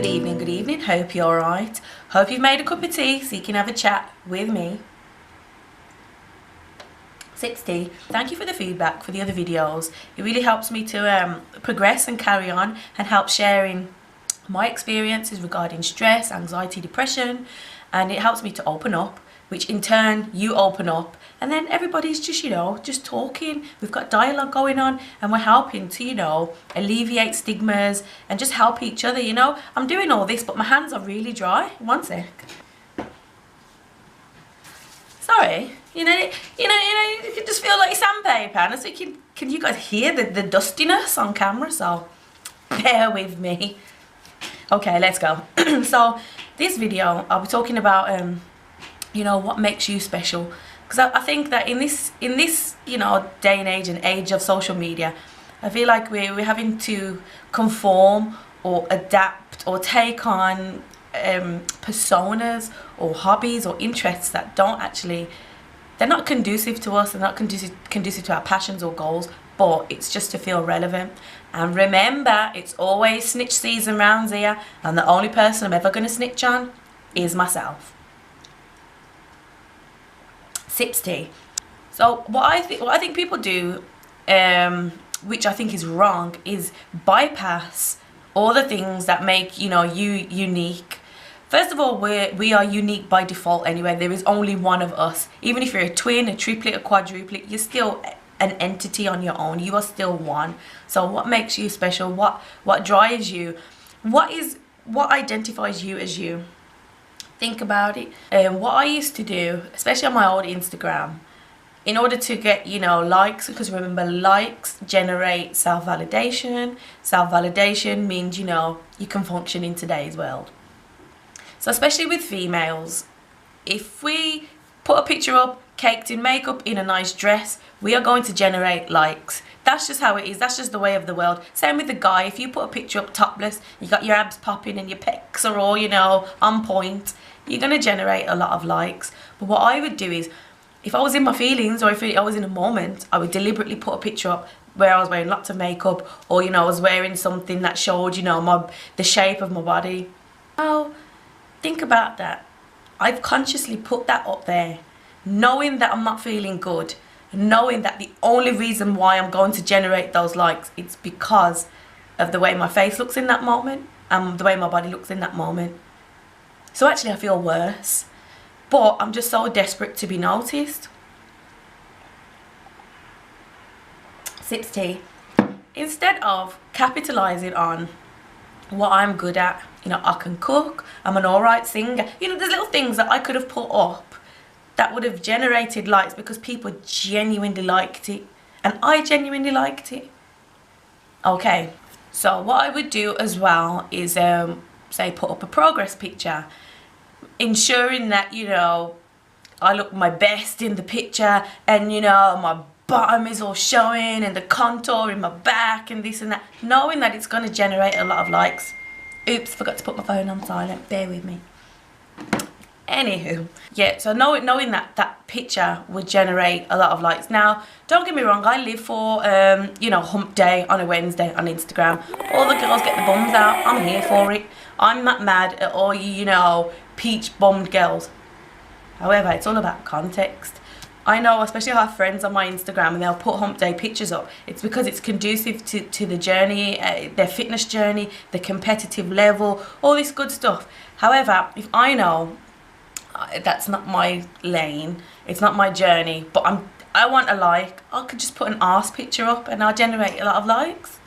Good evening. Hope you're alright. Hope you've made a cup of tea so you can have a chat with me. 60. Thank you for the feedback for the other videos. It really helps me to progress and carry on and help sharing my experiences regarding stress, anxiety, depression, and it helps me to open up, which in turn you open up, and then everybody's just, just talking. We've got dialogue going on and we're helping to, alleviate stigmas and just help each other. I'm doing all this but my hands are really dry. One sec. Sorry. You can just feel like sandpaper, and so can you guys hear the dustiness on camera? So bear with me. Okay, let's go. So this video I'll be talking about what makes you special, because I think that in this day and age of social media, I feel like we're having to conform or adapt or take on personas or hobbies or interests that they're not conducive to us, they're not conducive to our passions or goals, but it's just to feel relevant. And remember, it's always snitch season round here, and the only person I'm ever going to snitch on is myself. Sips tea. So what I think people do, which I think is wrong, is bypass all the things that make you unique. First of all, we are unique by default anyway. There is only one of us. Even if you're a twin, a triplet, a quadruplet, you're still an entity on your own. You are still one. So what makes you special? What drives you? What identifies you as you? Think about it. What I used to do, especially on my old Instagram, in order to get likes, because remember, likes generate self-validation. Self-validation means you can function in today's world. So especially with females, if we put a picture up caked in makeup in a nice dress, we are going to generate likes. That's just how it is. That's just the way of the world. Same with the guy. If you put a picture up topless, you got your abs popping and your pecs are all on point, you're going to generate a lot of likes. But what I would do is, if I was in my feelings or if I was in a moment, I would deliberately put a picture up where I was wearing lots of makeup, or I was wearing something that showed the shape of my body. Oh, think about that. I've consciously put that up there, knowing that I'm not feeling good, knowing that the only reason why I'm going to generate those likes, it's because of the way my face looks in that moment and the way my body looks in that moment. So actually I feel worse, but I'm just so desperate to be noticed. Sips tea. Instead of capitalizing on what I'm good at, I can cook, I'm an alright singer, there's little things that I could have put up that would have generated likes because people genuinely liked it, and I genuinely liked it. Okay, so what I would do as well is say put up a progress picture, ensuring that I look my best in the picture, and my bottom is all showing and the contour in my back and this and that, knowing that it's going to generate a lot of likes. Oops, forgot to put my phone on silent, bear with me. Anywho, yeah, so knowing that picture would generate a lot of likes. Now, don't get me wrong, I live for hump day on a Wednesday on Instagram. All the girls get the bums out, I'm here for it. I'm not mad at all you peach bummed girls. However, it's all about context. I know, especially I have friends on my Instagram and they'll put hump day pictures up. It's because it's conducive to the journey, their fitness journey, the competitive level, all this good stuff. However, if I know that's not my lane, it's not my journey, but I want a like, I could just put an arse picture up and I'll generate a lot of likes.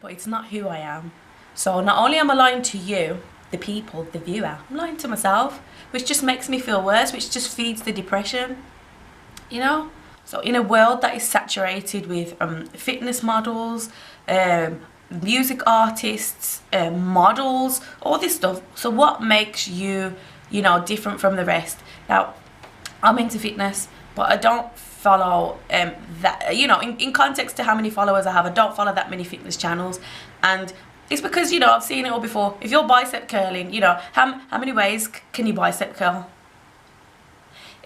But it's not who I am. So not only am I lying to you, the people, the viewer, I'm lying to myself, which just makes me feel worse, which just feeds the depression, So in a world that is saturated with fitness models, music artists, models, all this stuff, so what makes you, different from the rest? Now, I'm into fitness, but I don't follow that, in context to how many followers I have, I don't follow that many fitness channels, and it's because, I've seen it all before. If you're bicep curling, how many ways can you bicep curl?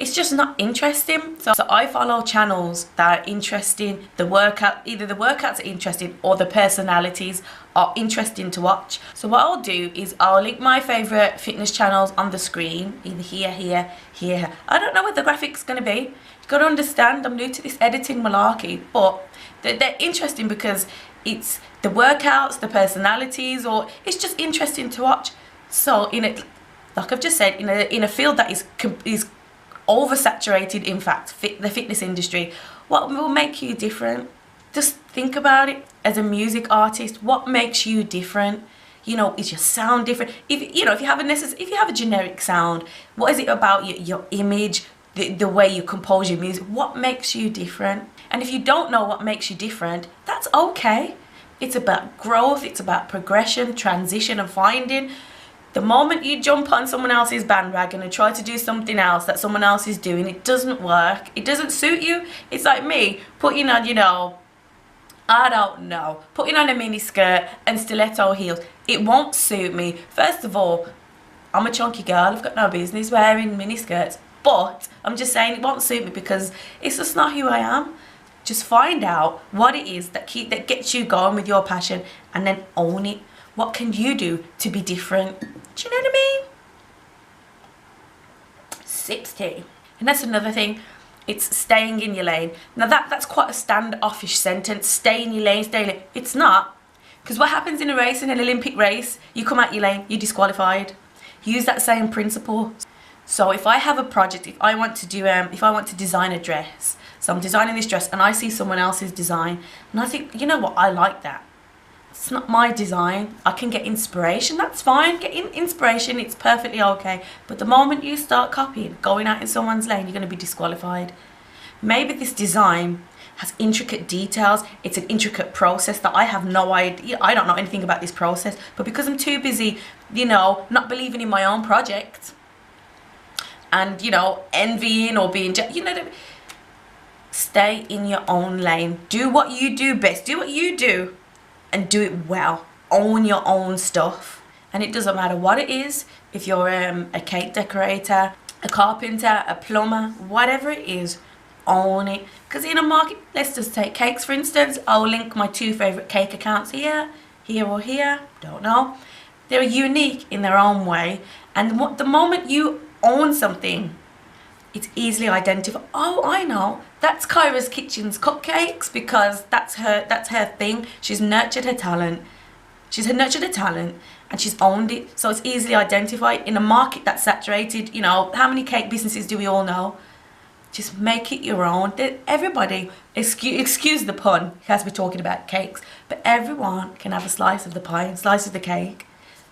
it's just not interesting. So I follow channels that are interesting. Either the workouts are interesting or the personalities are interesting to watch. So what I'll do is I'll link my favorite fitness channels on the screen, either here. I don't know what the graphic's going to be. You've got to understand, I'm new to this editing malarkey, but they're interesting because it's the workouts, the personalities, or it's just interesting to watch. So like I've just said, in a field that is oversaturated, in fact, the fitness industry, what will make you different? Just think about it. As a music artist, what makes you different? You know, is your sound different? If you have a generic sound, what is it about your image, the way you compose your music? What makes you different? And if you don't know what makes you different, that's okay. It's about growth, it's about progression, transition, and finding. The moment you jump on someone else's bandwagon and try to do something else that someone else is doing, it doesn't work. It doesn't suit you. It's like me putting on, I don't know, putting on a mini skirt and stiletto heels. It won't suit me. First of all, I'm a chunky girl. I've got no business wearing mini skirts. But I'm just saying it won't suit me because it's just not who I am. Just find out what it is that gets you going with your passion and then own it. What can you do to be different? Do you know what I mean? 60. And that's another thing. It's staying in your lane. Now that's quite a standoffish sentence. Stay in your lane, stay in your lane. It's not. Because what happens in a race, in an Olympic race, you come out your lane, you're disqualified. Use that same principle. So if I have a project, if I want to design a dress, so I'm designing this dress and I see someone else's design and I think, you know what, I like that. It's not my design. I can get inspiration. That's fine. Get inspiration. It's perfectly okay. But the moment you start copying, going out in someone's lane, you're going to be disqualified. Maybe this design has intricate details. It's an intricate process that I have no idea. I don't know anything about this process. But because I'm too busy, not believing in my own project and, envying or being, stay in your own lane. Do what you do best. Do what you do. And do it well. Own your own stuff. And it doesn't matter what it is. If you're a cake decorator, a carpenter, a plumber, whatever it is, own it. Because in a market, let's just take cakes for instance. I'll link my 2 favorite cake accounts here or here, don't know. They're unique in their own way. And the moment you own something, it's easily identified. Oh, I know. That's Kyra's Kitchen's cupcakes because that's her thing. She's nurtured her talent. And she's owned it. So it's easily identified in a market that's saturated. How many cake businesses do we all know? Just make it your own. Everybody, excuse the pun, because we're talking about cakes, but everyone can have a slice of the pie and slice of the cake.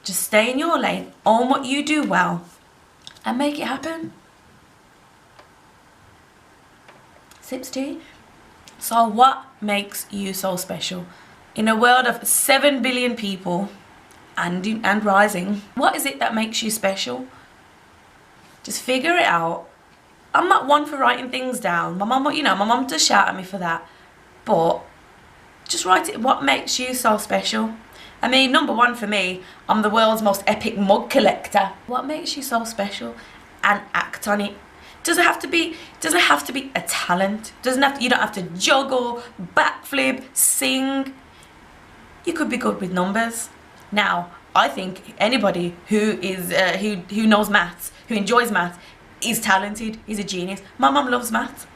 Just stay in your lane, own what you do well, and make it happen. 60. So what makes you so special? In a world of 7 billion people and rising, what is it that makes you special? Just figure it out. I'm not one for writing things down. My mum does shout at me for that. But just write it. What makes you so special? I mean, number one for me, I'm the world's most epic mug collector. What makes you so special? And act on it. Doesn't have to be a talent. You don't have to juggle, backflip, sing. You could be good with numbers. Now, I think anybody who knows maths, who enjoys maths, is talented, is a genius. My mum loves maths.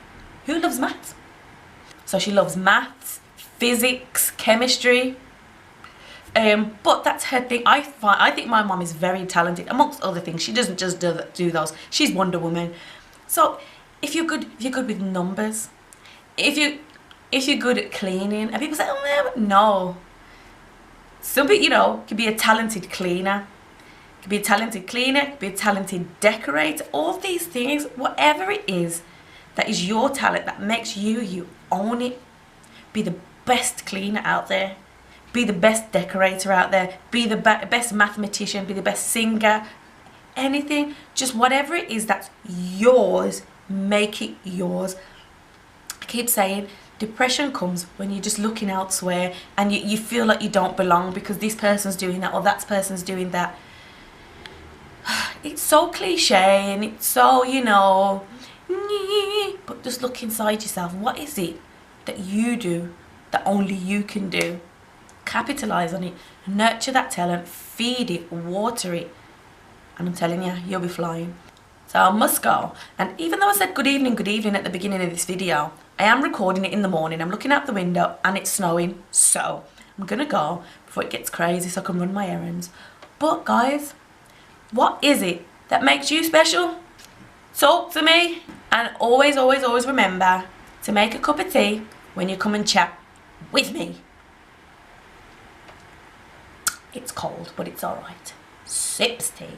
Who loves maths? So she loves maths, physics, chemistry. But that's her thing. I think my mum is very talented, amongst other things. She doesn't just do those. She's Wonder Woman. So if you're good with numbers, if you're good at cleaning, and people say, oh no. Some people, could be a talented cleaner. Could be a talented cleaner, could be a talented decorator. All these things, whatever it is, that is your talent, that makes you own it. Be the best cleaner out there. Be the best decorator out there. Be the best mathematician. Be the best singer. Anything, just whatever it is that's yours, make it yours. I keep saying depression comes when you're just looking elsewhere and you feel like you don't belong because this person's doing that or that person's doing that. It's so cliche and it's so, But just look inside yourself. What is it that you do that only you can do? Capitalize on it, nurture that talent, feed it, water it, and I'm telling you, you'll be flying. So I must go, and even though I said good evening at the beginning of this video, I am recording it in the morning. I'm looking out the window and it's snowing, so I'm gonna go before it gets crazy so I can run my errands. But guys, what is it that makes you special? Talk to me, and always remember to make a cup of tea when you come and chat with me. It's cold, but it's alright. Sips tea.